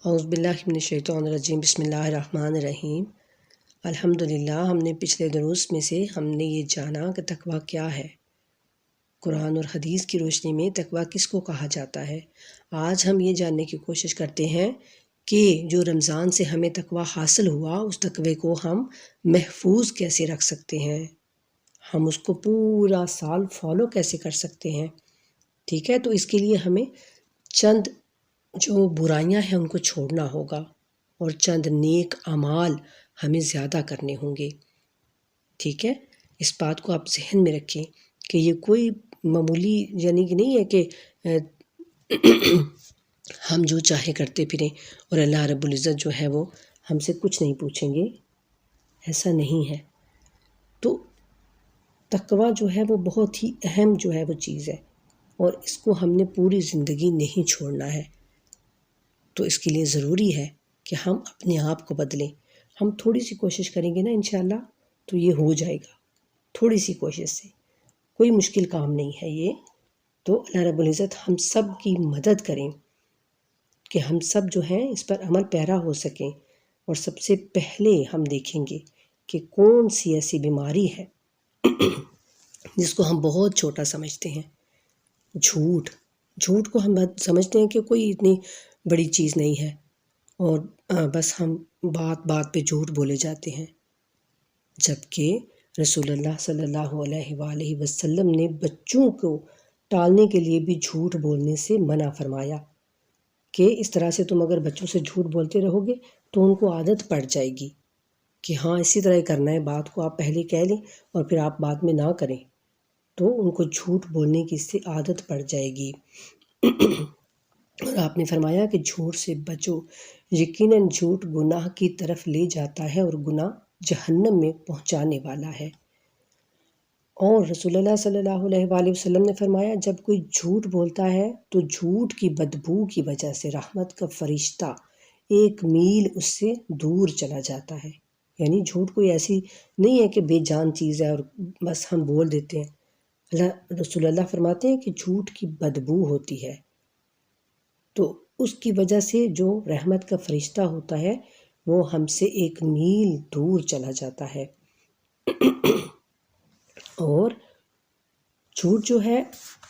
اعوذ باللہ من الشیطان الرجیم، بسم اللہ الرحمن الرحیم۔ الحمدللہ، ہم نے پچھلے دروس میں سے ہم نے یہ جانا کہ تقویٰ کیا ہے، قرآن اور حدیث کی روشنی میں تقویٰ کس کو کہا جاتا ہے۔ آج ہم یہ جاننے کی کوشش کرتے ہیں کہ جو رمضان سے ہمیں تقویٰ حاصل ہوا، اس تقوی کو ہم محفوظ کیسے رکھ سکتے ہیں، ہم اس کو پورا سال فالو کیسے کر سکتے ہیں۔ ٹھیک ہے، تو اس کے لیے ہمیں چند جو برائیاں ہیں ان کو چھوڑنا ہوگا اور چند نیک اعمال ہمیں زیادہ کرنے ہوں گے۔ ٹھیک ہے، اس بات کو آپ ذہن میں رکھیں کہ یہ کوئی معمولی یعنی کہ نہیں ہے کہ ہم جو چاہے کرتے پھریں اور اللہ رب العزت جو ہے وہ ہم سے کچھ نہیں پوچھیں گے، ایسا نہیں ہے۔ تو تقویٰ جو ہے وہ بہت ہی اہم جو ہے وہ چیز ہے اور اس کو ہم نے پوری زندگی نہیں چھوڑنا ہے۔ تو اس کے لیے ضروری ہے کہ ہم اپنے آپ کو بدلیں۔ ہم تھوڑی سی کوشش کریں گے نا انشاءاللہ تو یہ ہو جائے گا، تھوڑی سی کوشش سے، کوئی مشکل کام نہیں ہے یہ۔ تو اللہ رب العزت ہم سب کی مدد کریں کہ ہم سب جو ہیں اس پر عمل پیرا ہو سکیں، اور سب سے پہلے ہم دیکھیں گے کہ کون سی ایسی بیماری ہے جس کو ہم بہت چھوٹا سمجھتے ہیں۔ جھوٹ کو ہم سمجھتے ہیں کہ کوئی اتنی بڑی چیز نہیں ہے، اور بس ہم بات بات پہ جھوٹ بولے جاتے ہیں، جبکہ رسول اللہ صلی اللہ علیہ وآلہ وسلم نے بچوں کو ٹالنے کے لیے بھی جھوٹ بولنے سے منع فرمایا کہ اس طرح سے تم اگر بچوں سے جھوٹ بولتے رہو گے تو ان کو عادت پڑ جائے گی کہ ہاں اسی طرح ہی کرنا ہے، بات کو آپ پہلے کہہ لیں اور پھر آپ بعد میں نہ کریں، تو ان کو جھوٹ بولنے کی اس سے عادت پڑ جائے گی۔ اور آپ نے فرمایا کہ جھوٹ سے بچو، یقیناً جھوٹ گناہ کی طرف لے جاتا ہے اور گناہ جہنم میں پہنچانے والا ہے۔ اور رسول اللہ صلی اللہ علیہ وآلہ وسلم نے فرمایا جب کوئی جھوٹ بولتا ہے تو جھوٹ کی بدبو کی وجہ سے رحمت کا فرشتہ 1 میل اس سے دور چلا جاتا ہے۔ یعنی جھوٹ کوئی ایسی نہیں ہے کہ بے جان چیز ہے اور بس ہم بول دیتے ہیں۔ رسول اللہ فرماتے ہیں کہ جھوٹ کی بدبو ہوتی ہے، تو اس کی وجہ سے جو رحمت کا فرشتہ ہوتا ہے وہ ہم سے 1 میل دور چلا جاتا ہے۔ اور جھوٹ جو ہے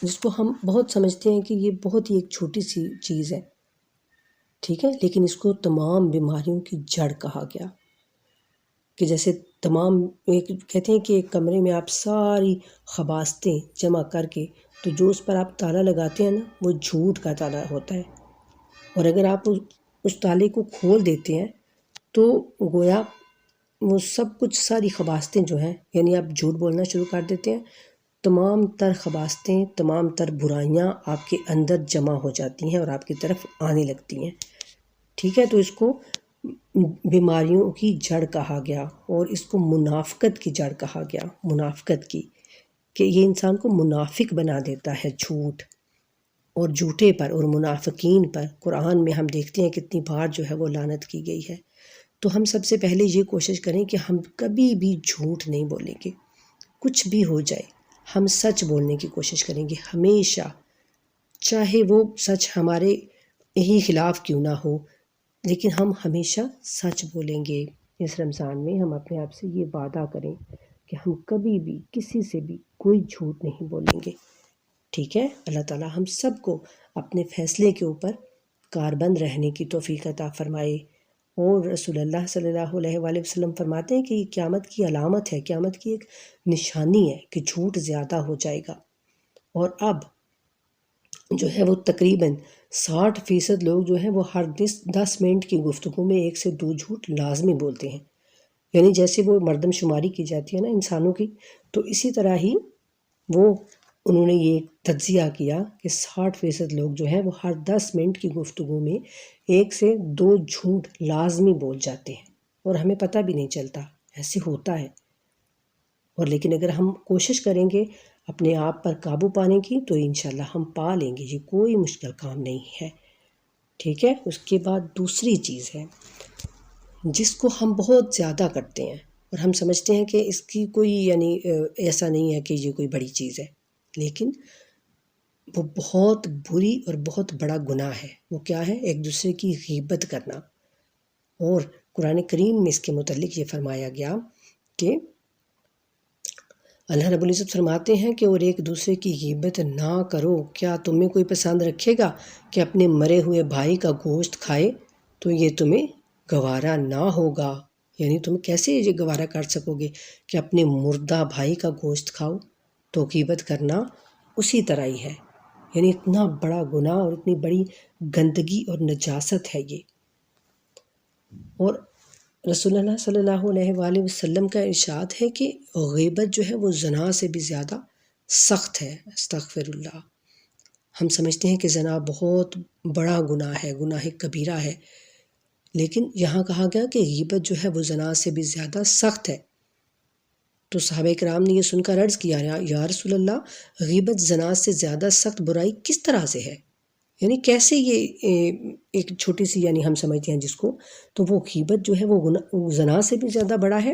جس کو ہم بہت سمجھتے ہیں کہ یہ بہت ہی ایک چھوٹی سی چیز ہے، ٹھیک ہے، لیکن اس کو تمام بیماریوں کی جڑ کہا گیا کہ جیسے تمام کہتے ہیں کہ ایک کمرے میں آپ ساری خباثتیں جمع کر کے تو جو اس پر آپ تالا لگاتے ہیں نا وہ جھوٹ کا تالا ہوتا ہے، اور اگر آپ اس تالے کو کھول دیتے ہیں تو گویا وہ سب کچھ ساری خباثتیں جو ہیں، یعنی آپ جھوٹ بولنا شروع کر دیتے ہیں، تمام تر خباثتیں، تمام تر برائیاں آپ کے اندر جمع ہو جاتی ہیں اور آپ کی طرف آنے لگتی ہیں۔ ٹھیک ہے، تو اس کو بیماریوں کی جڑ کہا گیا اور اس کو منافقت کی جڑ کہا گیا، منافقت کی، کہ یہ انسان کو منافق بنا دیتا ہے جھوٹ، اور جھوٹے پر اور منافقین پر قرآن میں ہم دیکھتے ہیں کتنی بار جو ہے وہ لعنت کی گئی ہے۔ تو ہم سب سے پہلے یہ کوشش کریں کہ ہم کبھی بھی جھوٹ نہیں بولیں گے، کچھ بھی ہو جائے ہم سچ بولنے کی کوشش کریں گے ہمیشہ، چاہے وہ سچ ہمارے ہی خلاف کیوں نہ ہو، لیکن ہم ہمیشہ سچ بولیں گے۔ اس رمضان میں ہم اپنے آپ سے یہ وعدہ کریں کہ ہم کبھی بھی کسی سے بھی کوئی جھوٹ نہیں بولیں گے۔ ٹھیک ہے، اللہ تعالیٰ ہم سب کو اپنے فیصلے کے اوپر کاربند رہنے کی توفیق عطا فرمائے۔ اور رسول اللہ صلی اللہ علیہ وآلہ وسلم فرماتے ہیں کہ یہ قیامت کی علامت ہے، قیامت کی ایک نشانی ہے کہ جھوٹ زیادہ ہو جائے گا، اور اب جو ہے وہ تقریباً 60% لوگ جو ہیں وہ ہر 10 منٹ کی گفتگو میں 1 سے 2 جھوٹ لازمی بولتے ہیں۔ یعنی جیسے وہ مردم شماری کی جاتی ہے نا انسانوں کی، تو اسی طرح ہی انہوں نے یہ تجزیہ کیا کہ 60% لوگ جو ہیں وہ ہر 10 منٹ کی گفتگو میں 1 سے 2 جھوٹ لازمی بول جاتے ہیں، اور ہمیں پتہ بھی نہیں چلتا، ایسے ہوتا ہے۔ اور لیکن اگر ہم کوشش کریں گے اپنے آپ پر قابو پانے کی تو انشاءاللہ ہم پا لیں گے، یہ کوئی مشکل کام نہیں ہے۔ ٹھیک ہے، اس کے بعد دوسری چیز ہے جس کو ہم بہت زیادہ کرتے ہیں اور ہم سمجھتے ہیں کہ اس کی کوئی یعنی ایسا نہیں ہے کہ یہ کوئی بڑی چیز ہے، لیکن وہ بہت بری اور بہت بڑا گناہ ہے۔ وہ کیا ہے؟ ایک دوسرے کی غیبت کرنا۔ اور قرآن کریم میں اس کے متعلق یہ فرمایا گیا کہ اللہ رب العزت فرماتے ہیں کہ اور ایک دوسرے کی غیبت نہ کرو، کیا تمہیں کوئی پسند رکھے گا کہ اپنے مرے ہوئے بھائی کا گوشت کھائے؟ تو یہ تمہیں گوارا نہ ہوگا۔ یعنی تم کیسے یہ گوارا کر سکو گے کہ اپنے مردہ بھائی کا گوشت کھاؤ؟ تو غیبت کرنا اسی طرح ہی ہے۔ یعنی اتنا بڑا گناہ اور اتنی بڑی گندگی اور نجاست ہے یہ۔ اور رسول اللہ صلی اللہ علیہ وآلہ وسلم کا ارشاد ہے کہ غیبت جو ہے وہ زنا سے بھی زیادہ سخت ہے۔ استغفر اللہ۔ ہم سمجھتے ہیں کہ زنا بہت بڑا گناہ ہے، گناہ کبیرہ ہے، لیکن یہاں کہا گیا کہ غیبت جو ہے وہ زنا سے بھی زیادہ سخت ہے۔ تو صحابہ کرام نے یہ سن کر عرض کیا، یا رسول اللہ، غیبت زنا سے زیادہ سخت برائی کس طرح سے ہے؟ یعنی کیسے یہ ایک چھوٹی سی، یعنی ہم سمجھتے ہیں جس کو، تو وہ غیبت جو ہے وہ زنا سے بھی زیادہ بڑا ہے۔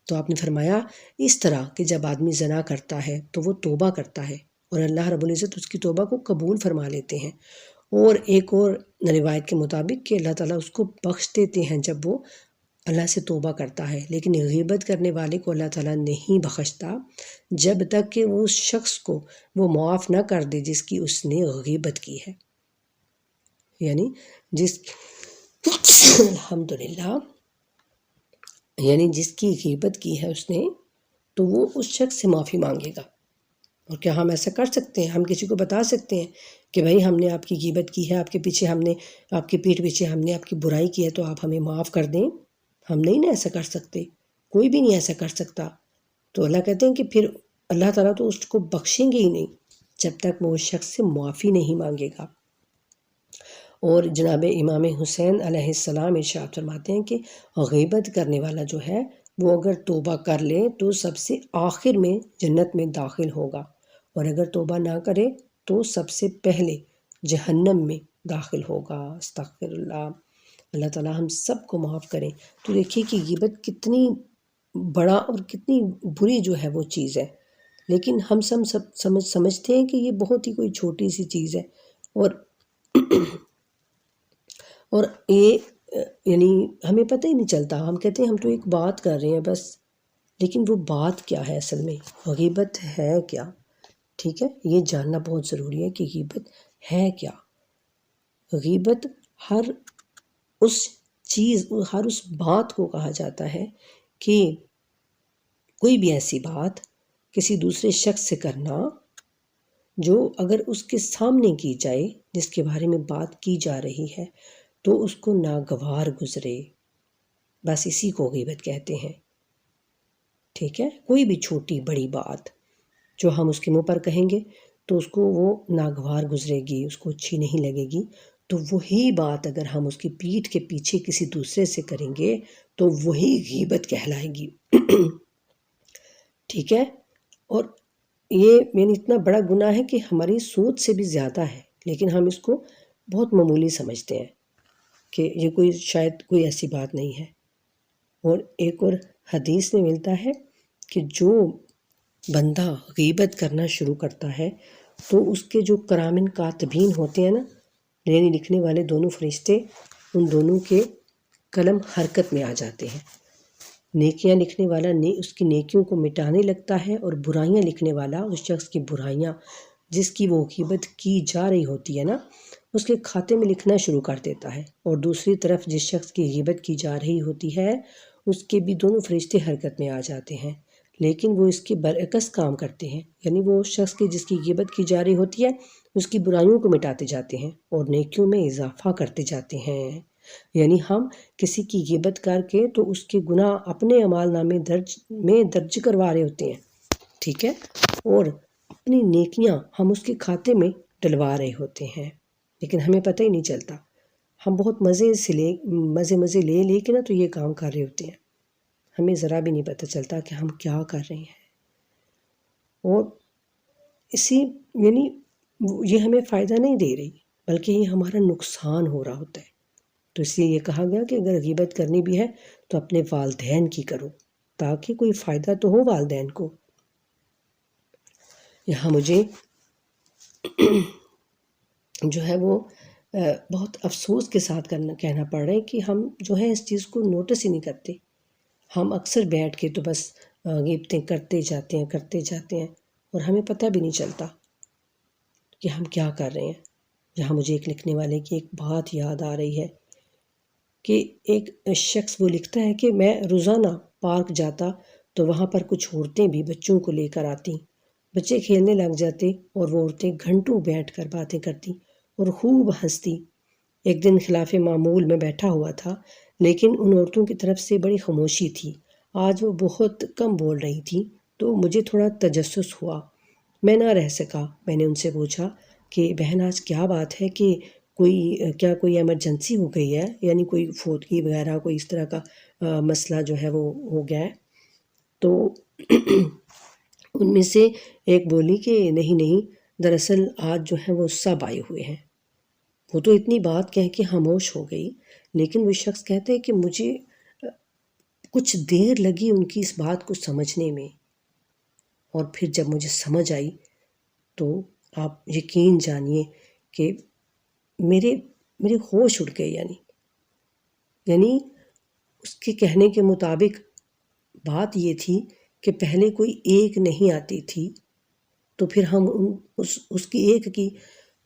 تو آپ نے فرمایا اس طرح کہ جب آدمی زنا کرتا ہے تو وہ توبہ کرتا ہے اور اللہ رب العزت اس کی توبہ کو قبول فرما لیتے ہیں، اور ایک اور روایت کے مطابق کہ اللہ تعالیٰ اس کو بخش دیتے ہیں جب وہ اللہ سے توبہ کرتا ہے۔ لیکن غیبت کرنے والے کو اللہ تعالیٰ نہیں بخشتا جب تک کہ وہ اس شخص کو وہ معاف نہ کر دے جس کی اس نے غیبت کی ہے۔ یعنی الحمدللہ، یعنی جس کی غیبت کی ہے اس نے، تو وہ اس شخص سے معافی مانگے گا۔ اور کیا ہم ایسا کر سکتے ہیں؟ ہم کسی کو بتا سکتے ہیں کہ بھائی ہم نے آپ کی غیبت کی ہے، آپ کے پیٹھ پیچھے ہم نے آپ کی برائی کی ہے، تو آپ ہمیں معاف کر دیں؟ ہم نہیں نا ایسا کر سکتے، کوئی بھی نہیں ایسا کر سکتا۔ تو اللہ کہتے ہیں کہ پھر اللہ تعالیٰ تو اس کو بخشیں گے ہی نہیں جب تک وہ اس شخص سے معافی نہیں مانگے گا۔ اور جناب امام حسین علیہ السلام ارشاد فرماتے ہیں کہ غیبت کرنے والا جو ہے وہ اگر توبہ کر لے تو سب سے آخر میں جنت میں داخل ہوگا، اور اگر توبہ نہ کرے تو سب سے پہلے جہنم میں داخل ہوگا۔ استغفر اللہ۔ اللہ تعالیٰ ہم سب کو معاف کریں۔ تو دیکھیے کہ غیبت کتنی بڑا اور کتنی بری جو ہے وہ چیز ہے، لیکن ہم سب سمجھتے ہیں کہ یہ بہت ہی کوئی چھوٹی سی چیز ہے، اور یہ یعنی ہمیں پتہ ہی نہیں چلتا۔ ہم کہتے ہیں ہم تو ایک بات کر رہے ہیں بس، لیکن وہ بات کیا ہے اصل میں؟ غیبت ہے کیا؟ ٹھیک ہے، یہ جاننا بہت ضروری ہے کہ غیبت ہے کیا۔ غیبت ہر اس بات کو کہا جاتا ہے کہ کوئی بھی ایسی بات کسی دوسرے شخص سے کرنا جو اگر اس کے سامنے کی جائے، جس کے بارے میں بات کی جا رہی ہے، تو اس کو ناگوار گزرے، بس اسی کو غیبت کہتے ہیں۔ ٹھیک ہے، کوئی بھی چھوٹی بڑی بات جو ہم اس کے منہ پر کہیں گے تو اس کو وہ ناگوار گزرے گی، اس کو اچھی نہیں لگے گی، تو وہی بات اگر ہم اس کی پیٹھ کے پیچھے کسی دوسرے سے کریں گے تو وہی غیبت کہلائے گی۔ ٹھیک ہے، اور یہ اتنا بڑا گناہ ہے کہ ہماری سوچ سے بھی زیادہ ہے، لیکن ہم اس کو بہت معمولی سمجھتے ہیں کہ یہ شاید کوئی ایسی بات نہیں ہے۔ اور ایک اور حدیث میں ملتا ہے کہ جو بندہ غیبت کرنا شروع کرتا ہے تو اس کے جو کرامن کاتبین ہوتے ہیں نا، یعنی لکھنے والے دونوں فرشتے، ان دونوں کے قلم حرکت میں آ جاتے ہیں۔ نیکیاں لکھنے والا اس کی نیکیوں کو مٹانے لگتا ہے، اور برائیاں لکھنے والا اس شخص کی برائیاں جس کی وہ غیبت کی جا رہی ہوتی ہے نا، اس کے کھاتے میں لکھنا شروع کر دیتا ہے۔ اور دوسری طرف جس شخص کی غیبت کی جا رہی ہوتی ہے اس کے بھی دونوں فرشتے حرکت میں آ جاتے ہیں، لیکن وہ اس کے برعکس کام کرتے ہیں۔ یعنی وہ شخص کی جس کی غیبت کی جا رہی ہوتی ہے اس کی برائیوں کو مٹاتے جاتے ہیں اور نیکیوں میں اضافہ کرتے جاتے ہیں۔ یعنی ہم کسی کی غیبت کر کے تو اس کے گناہ اپنے اعمال نامے میں درج کروا رہے ہوتے ہیں، ٹھیک ہے، اور اپنی نیکیاں ہم اس کے کھاتے میں ڈلوا رہے ہوتے ہیں، لیکن ہمیں پتہ ہی نہیں چلتا۔ ہم بہت مزے لے کے نا تو یہ کام کر رہے ہوتے ہیں، ہمیں ذرا بھی نہیں پتہ چلتا کہ ہم کیا کر رہے ہیں۔ اور یہ ہمیں فائدہ نہیں دے رہی، بلکہ یہ ہمارا نقصان ہو رہا ہوتا ہے۔ تو اس لیے یہ کہا گیا کہ اگر غیبت کرنی بھی ہے تو اپنے والدین کی کرو، تاکہ کوئی فائدہ تو ہو والدین کو۔ یہاں مجھے جو ہے وہ بہت افسوس کے ساتھ کہنا پڑ رہا ہے کہ ہم جو ہے اس چیز کو نوٹس ہی نہیں کرتے. ہم اکثر بیٹھ کے تو بس غیبتیں کرتے جاتے ہیں اور ہمیں پتہ بھی نہیں چلتا کہ ہم کیا کر رہے ہیں. یہاں مجھے ایک لکھنے والے کی ایک بات یاد آ رہی ہے کہ ایک شخص وہ لکھتا ہے کہ میں روزانہ پارک جاتا تو وہاں پر کچھ عورتیں بھی بچوں کو لے کر آتی. بچے کھیلنے لگ جاتے اور وہ عورتیں گھنٹوں بیٹھ کر باتیں کرتی اور خوب ہنستی. ایک دن خلاف معمول میں بیٹھا ہوا تھا، لیکن ان عورتوں کی طرف سے بڑی خاموشی تھی. آج وہ بہت کم بول رہی تھی تو مجھے تھوڑا تجسس ہوا. میں نہ رہ سکا. میں نے ان سے پوچھا کہ بہن آج کیا بات ہے، کہ کوئی ایمرجنسی ہو گئی ہے، یعنی کوئی فوتگی وغیرہ کوئی اس طرح کا مسئلہ جو ہے وہ ہو گیا ہے. تو ان میں سے ایک بولی کہ نہیں، دراصل آج جو ہے وہ سب آئے ہوئے ہیں. وہ تو اتنی بات کہہ کے خاموش ہو گئی، لیکن وہ شخص کہتے ہیں کہ مجھے کچھ دیر لگی ان کی اس بات کو سمجھنے میں، اور پھر جب مجھے سمجھ آئی تو آپ یقین جانیے کہ میرے ہوش اڑ گئے. یعنی اس کے کہنے کے مطابق بات یہ تھی کہ پہلے کوئی ایک نہیں آتی تھی تو پھر ہم اس کی ایک کی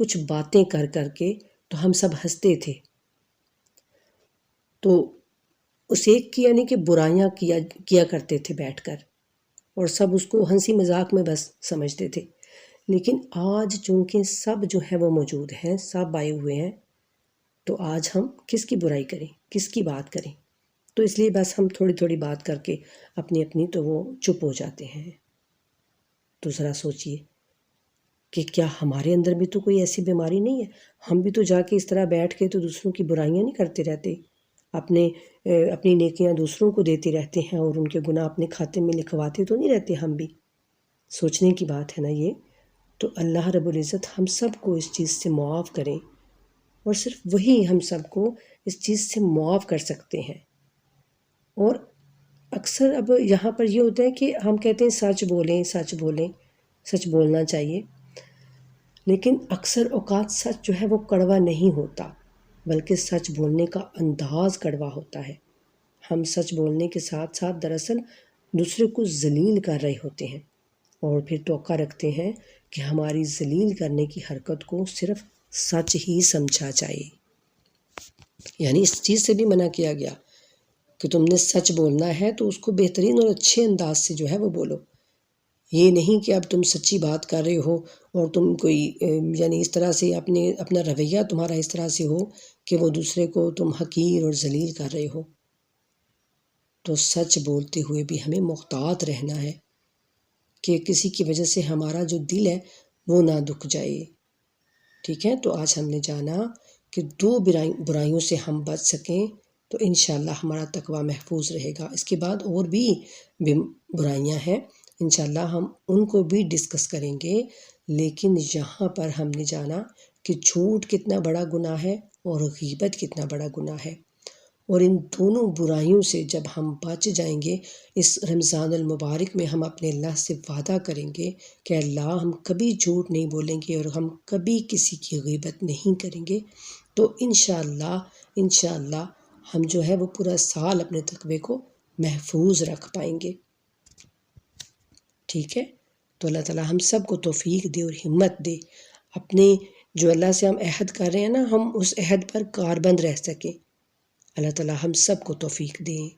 کچھ باتیں کر کے تو ہم سب ہنستے تھے. تو اس ایک کی یعنی کہ برائیاں کیا کرتے تھے بیٹھ کر، اور سب اس کو ہنسی مذاق میں بس سمجھتے تھے. لیکن آج چونکہ سب جو ہے وہ موجود ہیں، سب آئے ہوئے ہیں، تو آج ہم کس کی برائی کریں، کس کی بات کریں؟ تو اس لیے بس ہم تھوڑی بات کر کے اپنی تو وہ چپ ہو جاتے ہیں. تو ذرا سوچئے کہ کیا ہمارے اندر بھی تو کوئی ایسی بیماری نہیں ہے؟ ہم بھی تو جا کے اس طرح بیٹھ کے تو دوسروں کی برائیاں نہیں کرتے رہتے، اپنی نیکیاں دوسروں کو دیتے رہتے ہیں اور ان کے گناہ اپنے کھاتے میں لکھواتے تو نہیں رہتے ہم بھی. سوچنے کی بات ہے نا یہ. تو اللہ رب العزت ہم سب کو اس چیز سے معاف کریں، اور صرف وہی ہم سب کو اس چیز سے معاف کر سکتے ہیں. اور اکثر اب یہاں پر یہ ہوتا ہے کہ ہم کہتے ہیں سچ بولیں، سچ بولنا چاہیے، لیکن اکثر اوقات سچ جو ہے وہ کڑوا نہیں ہوتا، بلکہ سچ بولنے کا انداز کڑوا ہوتا ہے. ہم سچ بولنے کے ساتھ دراصل دوسرے کو ذلیل کر رہے ہوتے ہیں، اور پھر توقع رکھتے ہیں کہ ہماری ذلیل کرنے کی حرکت کو صرف سچ ہی سمجھا جائے. یعنی اس چیز سے بھی منع کیا گیا کہ تم نے سچ بولنا ہے تو اس کو بہترین اور اچھے انداز سے جو ہے وہ بولو. یہ نہیں کہ اب تم سچی بات کر رہے ہو اور تم کوئی یعنی اس طرح سے اپنا رویہ تمہارا اس طرح سے ہو کہ وہ دوسرے کو تم حقیر اور ذلیل کر رہے ہو. تو سچ بولتے ہوئے بھی ہمیں محتاط رہنا ہے کہ کسی کی وجہ سے ہمارا جو دل ہے وہ نہ دکھ جائے. ٹھیک ہے، تو آج ہم نے جانا کہ 2 برائیوں سے ہم بچ سکیں تو انشاءاللہ ہمارا تقوی محفوظ رہے گا. اس کے بعد اور بھی برائیاں ہیں، انشاءاللہ ہم ان کو بھی ڈسکس کریں گے. لیکن یہاں پر ہم نے جانا کہ جھوٹ کتنا بڑا گناہ ہے اور غیبت کتنا بڑا گناہ ہے، اور ان دونوں برائیوں سے جب ہم بچ جائیں گے، اس رمضان المبارک میں ہم اپنے اللہ سے وعدہ کریں گے کہ اللہ ہم کبھی جھوٹ نہیں بولیں گے اور ہم کبھی کسی کی غیبت نہیں کریں گے. تو انشاءاللہ ہم جو ہے وہ پورا سال اپنے تقوی کو محفوظ رکھ پائیں گے. ٹھیک ہے، تو اللہ تعالیٰ ہم سب کو توفیق دے اور ہمت دے، اپنے جو اللہ سے ہم عہد کر رہے ہیں نا، ہم اس عہد پر کاربند رہ سکیں. اللہ تعالیٰ ہم سب کو توفیق دیں.